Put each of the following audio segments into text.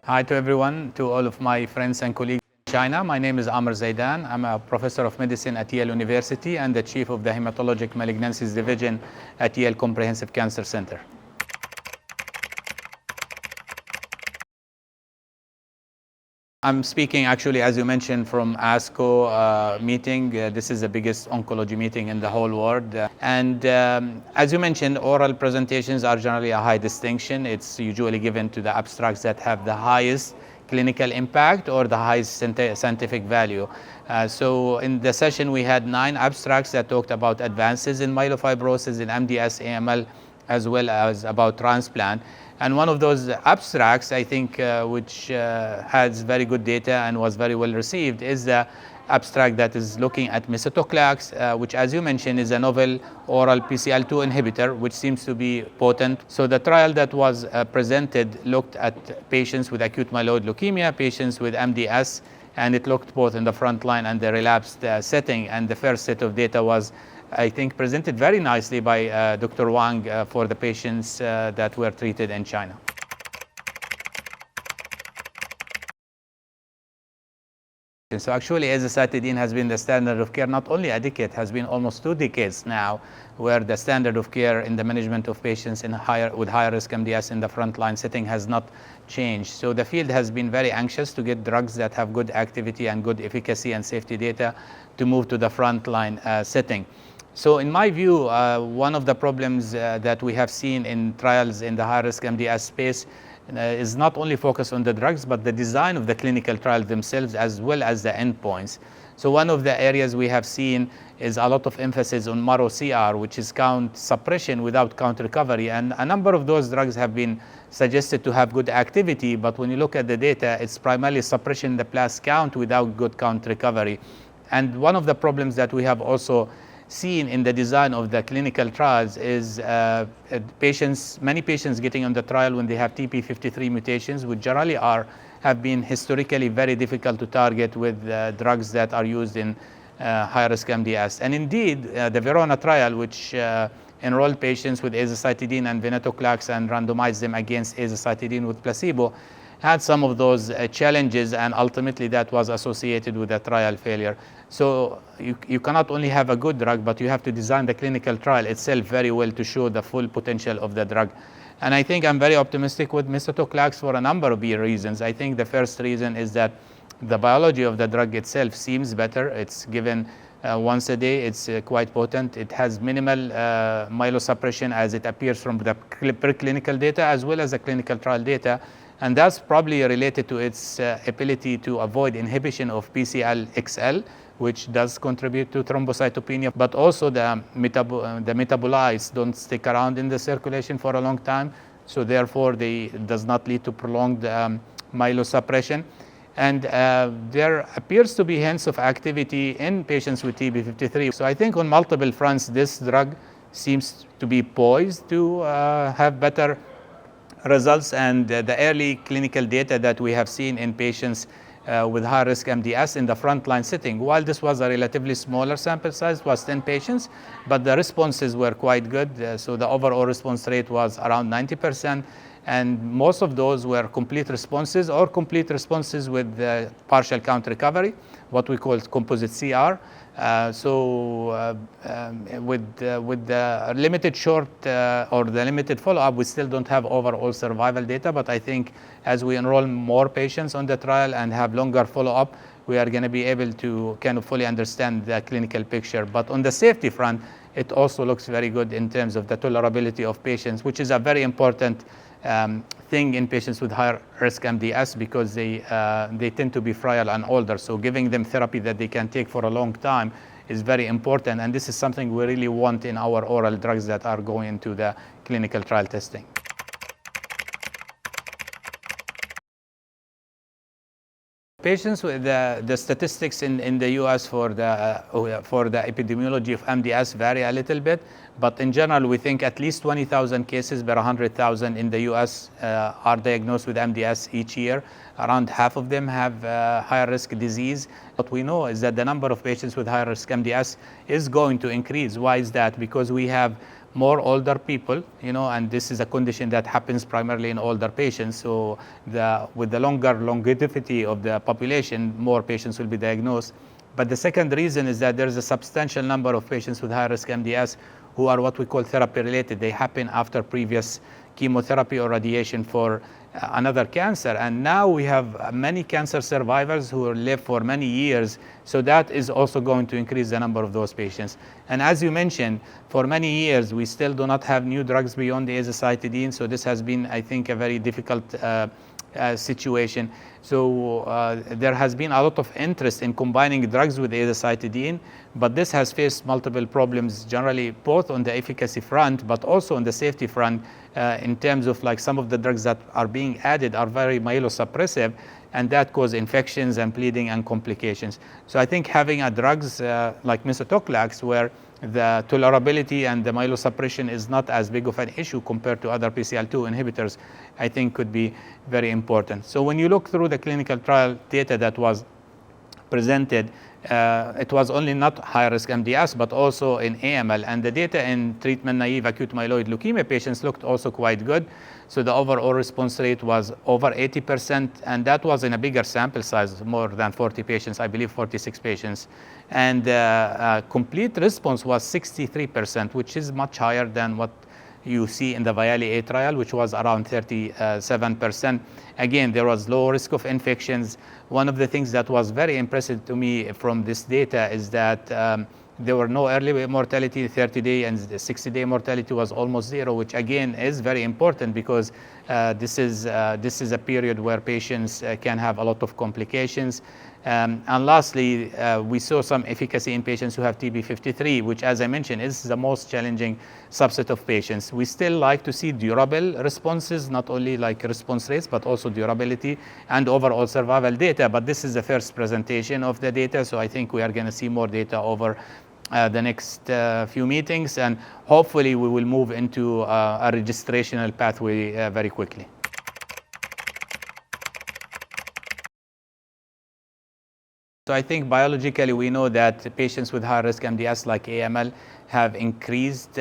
Hi to everyone, to all of my friends and colleagues in China. My name is Amer Zeidan. I'm a professor of medicine at Yale University and the chief of the Hematologic Malignancies Division at Yale Comprehensive Cancer Center. I'm speaking actually, as you mentioned, from ASCO meeting. This is the biggest oncology meeting in the whole world. As you mentioned, oral presentations are generally a high distinction. It's usually given to the abstracts that have the highest clinical impact or the highest scientific value. So in the session, we had 9 abstracts that talked about advances in myelofibrosis, in MDS-AML, as well as about transplant. And one of those abstracts, I think, which has very good data and was very well received, is the abstract that is looking at Mesutoclax, which, as you mentioned, is a novel oral BCL2 inhibitor, which seems to be potent. So the trial that was presented looked at patients with acute myeloid leukemia, patients with MDS, and it looked both in the frontline and the relapsed setting. And the first set of data was, I think, presented very nicely by Dr. Wang for the patients that were treated in China. So actually, azacitidine has been the standard of care not only a decade, has been almost 2 decades now, where the standard of care in the management of patients with higher risk MDS in the frontline setting has not changed. So the field has been very anxious to get drugs that have good activity and good efficacy and safety data to move to the frontline setting. So in my view, one of the problems that we have seen in trials in the high-risk MDS space is not only focused on the drugs, but the design of the clinical trials themselves, as well as the endpoints. So one of the areas we have seen is a lot of emphasis on marrow CR, which is count suppression without count recovery. And a number of those drugs have been suggested to have good activity, but when you look at the data, it's primarily suppression in the blast count without good count recovery. And one of the problems that we have also seen in the design of the clinical trials is many patients getting on the trial when they have TP53 mutations, which generally have been historically very difficult to target with drugs that are used in high-risk MDS. And indeed, the Verona trial, which enrolled patients with azacitidine and venetoclax and randomized them against azacitidine with placebo, had some of those challenges, and ultimately that was associated with a trial failure. So you cannot only have a good drug, but you have to design the clinical trial itself very well to show the full potential of the drug. And I think I'm very optimistic with Mesutoclax for a number of reasons. I think the first reason is that the biology of the drug itself seems better. It's given once a day. It's quite potent. It has minimal myelosuppression as it appears from the preclinical data as well as the clinical trial data. And that's probably related to its ability to avoid inhibition of BCL-XL, which does contribute to thrombocytopenia, but also the metabolites don't stick around in the circulation for a long time, so therefore it does not lead to prolonged myelosuppression. And there appears to be hints of activity in patients with TP53. So I think on multiple fronts, this drug seems to be poised to have better results, and the early clinical data that we have seen in patients with high-risk MDS in the frontline setting, while this was a relatively smaller sample size, was 10 patients, but the responses were quite good. So the overall response rate was around 90%, and most of those were complete responses or complete responses with partial count recovery, what we call composite CR. With the limited short or the limited follow-up, we still don't have overall survival data, but I think as we enroll more patients on the trial and have longer follow-up, we are going to be able to kind of fully understand the clinical picture. But on the safety front, it also looks very good in terms of the tolerability of patients, which is a very important thing in patients with higher risk MDS, because they tend to be frail and older. So giving them therapy that they can take for a long time is very important. And this is something we really want in our oral drugs that are going into the clinical trial testing. Patients with the statistics in the US for the epidemiology of MDS vary a little bit, but in general, we think at least 20,000 cases per 100,000 in the US are diagnosed with MDS each year. Around half of them have higher risk disease. What we know is that the number of patients with higher risk MDS is going to increase. Why is that? Because we have more older people, and this is a condition that happens primarily in older patients. So with the longer longevity of the population, more patients will be diagnosed. But the second reason is that there is a substantial number of patients with high-risk MDS who are what we call therapy-related. They happen after previous chemotherapy or radiation for another cancer. And now we have many cancer survivors who live for many years. So that is also going to increase the number of those patients. And as you mentioned, for many years, we still do not have new drugs beyond the azacitidine. So this has been, I think, a very difficult situation. So there has been a lot of interest in combining drugs with azacitidine, but this has faced multiple problems, generally both on the efficacy front, but also on the safety front, in terms of like some of the drugs that are being added are very myelosuppressive, and that cause infections and bleeding and complications. So I think having a drugs like Mesutoclax, where the tolerability and the myelosuppression is not as big of an issue compared to other BCL2 inhibitors, I think could be very important. So when you look through the clinical trial data that was presented, it was only not high-risk MDS, but also in AML. And the data in treatment-naive acute myeloid leukemia patients looked also quite good. So the overall response rate was over 80%, and that was in a bigger sample size, more than 40 patients, I believe 46 patients. And complete response was 63%, which is much higher than what you see in the VIALE-A trial, which was around 37%. Again, there was low risk of infections. One of the things that was very impressive to me from this data is that there were no early mortality, 30-day and the 60-day mortality was almost zero, which again is very important because this is a period where patients can have a lot of complications. And lastly, we saw some efficacy in patients who have TP53, which, as I mentioned, is the most challenging subset of patients. We still like to see durable responses, not only like response rates, but also durability and overall survival data. But this is the first presentation of the data, so I think we are going to see more data over the next few meetings, and hopefully we will move into a registrational pathway very quickly. So I think biologically we know that patients with high-risk MDS like AML have increased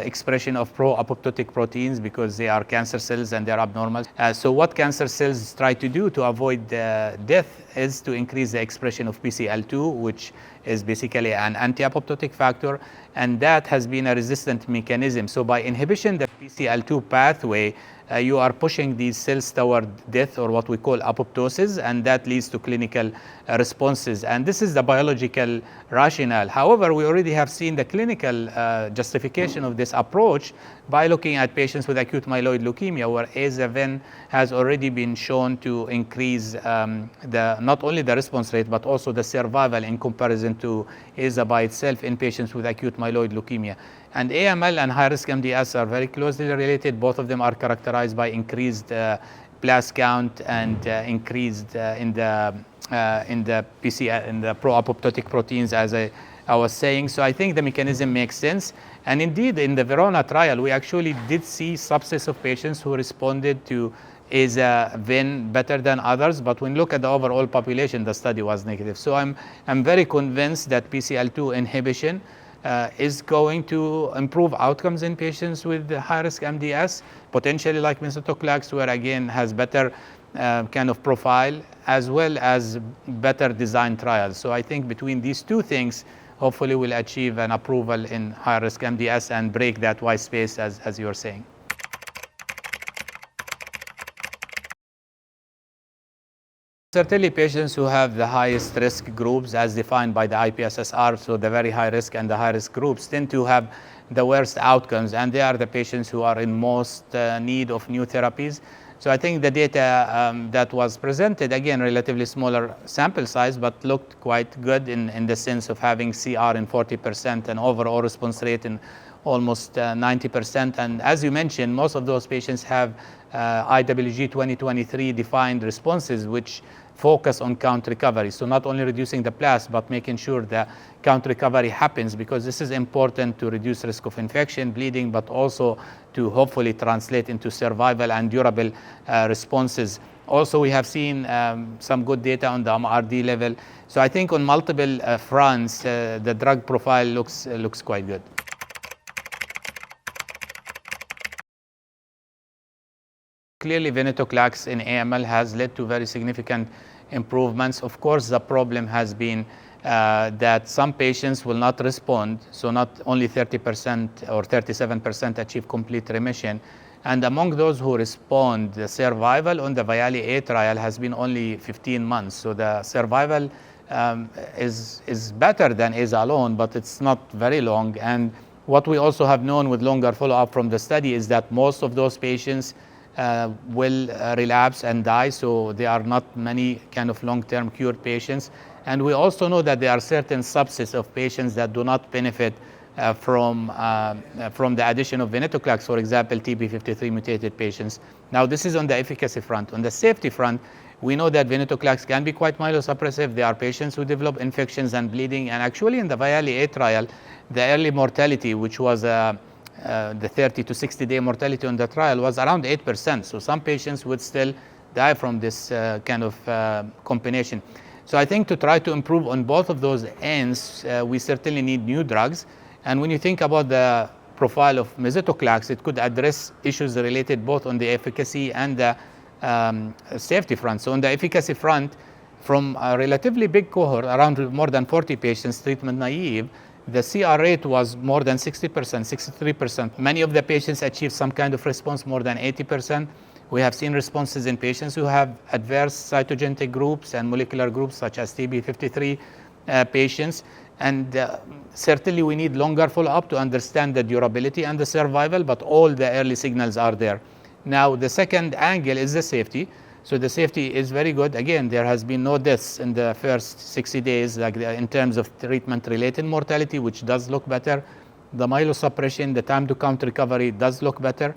expression of pro-apoptotic proteins because they are cancer cells and they're abnormal. So what cancer cells try to do to avoid death is to increase the expression of BCL2, which is basically an anti-apoptotic factor, and that has been a resistant mechanism. So by inhibition the BCL2 pathway, you are pushing these cells toward death, or what we call apoptosis, and that leads to clinical responses. And this is the biological rationale. However, we already have seen the clinical justification of this approach by looking at patients with acute myeloid leukemia, where AZA/VEN has already been shown to increase not only the response rate, but also the survival in comparison to AZA by itself in patients with acute myeloid leukemia. And AML and high-risk MDS are very closely related. Both of them are characterized by increased blast count and increased in the PCL, in the pro-apoptotic proteins, as I was saying. So I think the mechanism makes sense. And indeed, in the Verona trial, we actually did see subsets of patients who responded to AZA/VEN better than others, but when you look at the overall population, the study was negative. So I'm very convinced that BCL2 inhibition is going to improve outcomes in patients with high-risk MDS, potentially like Mesutoclax, where again has better kind of profile, as well as better design trials. So I think between these two things, hopefully we'll achieve an approval in high-risk MDS and break that white space, as you were saying. Certainly patients who have the highest risk groups as defined by the IPSSR, so the very high risk and the high risk groups tend to have the worst outcomes, and they are the patients who are in most need of new therapies. So I think the data that was presented, again, relatively smaller sample size, but looked quite good in the sense of having CR in 40% and overall response rate in almost 90%. And as you mentioned, most of those patients have IWG 2023 defined responses, which focus on count recovery. So not only reducing the blast, but making sure that count recovery happens, because this is important to reduce risk of infection, bleeding, but also to hopefully translate into survival and durable responses. Also, we have seen some good data on the MRD level. So I think on multiple fronts, the drug profile looks quite good. clearly venetoclax in AML has led to very significant improvements. Of course, the problem has been that some patients will not respond, so not only 30% or 37% achieve complete remission. And among those who respond, the survival on the VIALE-A trial has been only 15 months. So the survival is better than AZA alone, but it's not very long. And what we also have known with longer follow-up from the study is that most of those patients will relapse and die. So there are not many kind of long-term cured patients. And we also know that there are certain subsets of patients that do not benefit from the addition of venetoclax, for example, TP53 mutated patients. Now, this is on the efficacy front. On the safety front, we know that venetoclax can be quite myelosuppressive. There are patients who develop infections and bleeding. And actually, in the VIALE-A trial, the early mortality, which was the 30 to 60-day mortality on the trial, was around 8%. So some patients would still die from this kind of combination. So I think to try to improve on both of those ends, we certainly need new drugs. And when you think about the profile of Mesutoclax, it could address issues related both on the efficacy and the safety front. So on the efficacy front, from a relatively big cohort, around more than 40 patients, treatment naive, the CR rate was more than 60%, 63%. Many of the patients achieved some kind of response, more than 80%. We have seen responses in patients who have adverse cytogenetic groups and molecular groups such as TP53 patients. And certainly we need longer follow-up to understand the durability and the survival, but all the early signals are there. Now, the second angle is the safety. So the safety is very good. Again, there has been no deaths in the first 60 days, like in terms of treatment-related mortality, which does look better. The myelosuppression, the time to count recovery does look better.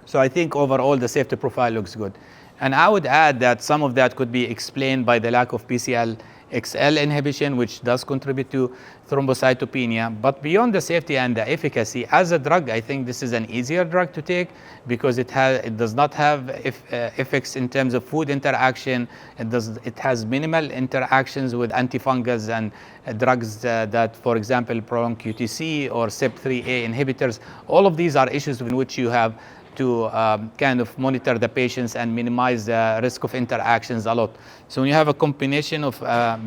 So I think overall the safety profile looks good. And I would add that some of that could be explained by the lack of BCL-XL inhibition, which does contribute to thrombocytopenia. But beyond the safety and the efficacy, as a drug, I think this is an easier drug to take because it does not have effects in terms of food interaction. It has minimal interactions with antifungals and drugs that, for example, prolong QTC or CYP3A inhibitors. All of these are issues in which you have to kind of monitor the patients and minimize the risk of interactions a lot. So when you have a combination of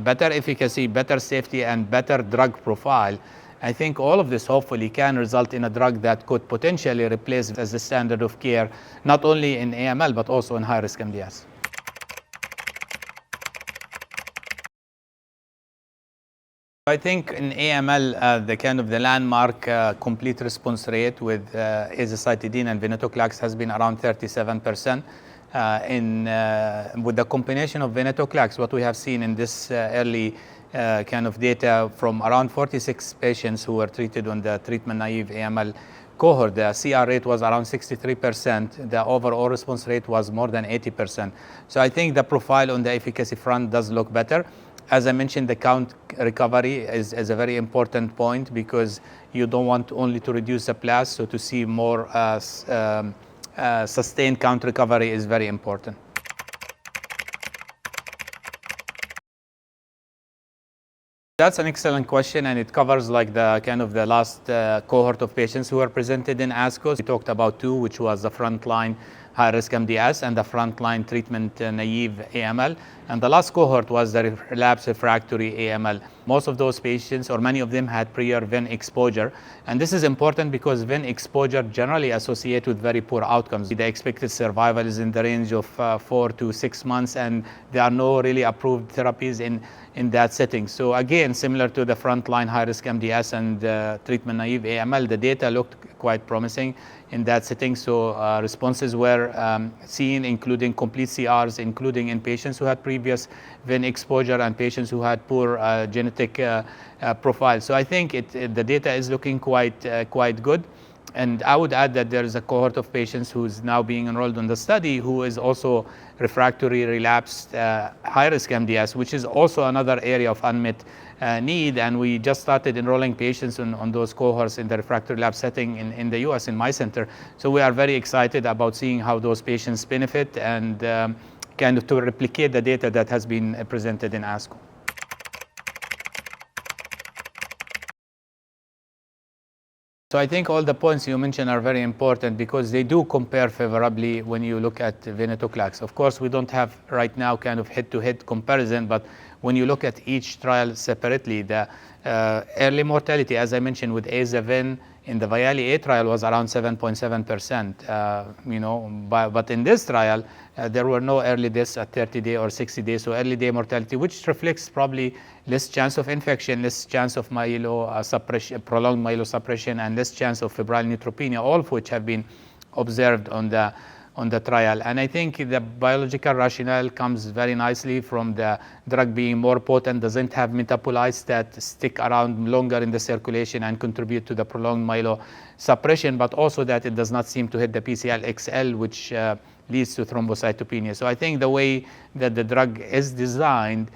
better efficacy, better safety, and better drug profile, I think all of this hopefully can result in a drug that could potentially replace as the standard of care, not only in AML, but also in high-risk MDS. I think in AML, the landmark complete response rate with azacitidine and venetoclax has been around 37%. With the combination of venetoclax, what we have seen in this early kind of data from around 46 patients who were treated on the treatment-naive AML cohort, the CR rate was around 63%. The overall response rate was more than 80%. So I think the profile on the efficacy front does look better. As I mentioned, the count recovery is a very important point because you don't want only to reduce the blast, so to see more sustained count recovery is very important. That's an excellent question, and it covers like the last cohort of patients who were presented in ASCO. We talked about two, which was the frontline high-risk MDS and the frontline treatment-naive AML. And the last cohort was the relapsed refractory AML. Most of those patients, or many of them, had prior VEN exposure. And this is important because VEN exposure generally associated with very poor outcomes. The expected survival is in the range of 4 to 6 months, and there are no really approved therapies in that setting. So again, similar to the frontline high-risk MDS and treatment-naive AML, the data looked quite promising in that setting. So responses were seen, including complete CRs, including in patients who had previous VEN exposure and patients who had poor genetic profile. So I think the data is looking quite good. And I would add that there is a cohort of patients who is now being enrolled in the study who is also refractory relapsed high-risk MDS, which is also another area of unmet need. And we just started enrolling patients on those cohorts in the refractory lab setting in the US, in my center. So we are very excited about seeing how those patients benefit and kind of to replicate the data that has been presented in ASCO. So I think all the points you mentioned are very important because they do compare favorably when you look at venetoclax. Of course, we don't have right now kind of head-to-head comparison, but when you look at each trial separately, the early mortality, as I mentioned with azacitidine in the VIALE-A trial was around 7.7%, but in this trial, there were no early deaths at 30 days or 60 days, so early day mortality, which reflects probably less chance of infection, less chance of myelosuppression, prolonged myelosuppression, and less chance of febrile neutropenia, all of which have been observed on the trial. And I think the biological rationale comes very nicely from the drug being more potent, doesn't have metabolites that stick around longer in the circulation and contribute to the prolonged myelosuppression, but also that it does not seem to hit the BCL-XL, which leads to thrombocytopenia. So I think the way that the drug is designed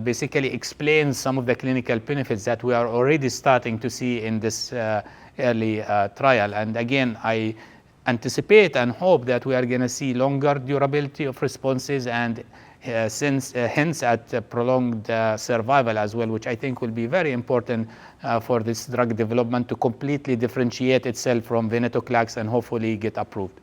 basically explains some of the clinical benefits that we are already starting to see in this early trial. And again, I anticipate and hope that we are going to see longer durability of responses and hints at prolonged survival as well, which I think will be very important for this drug development to completely differentiate itself from venetoclax and hopefully get approved.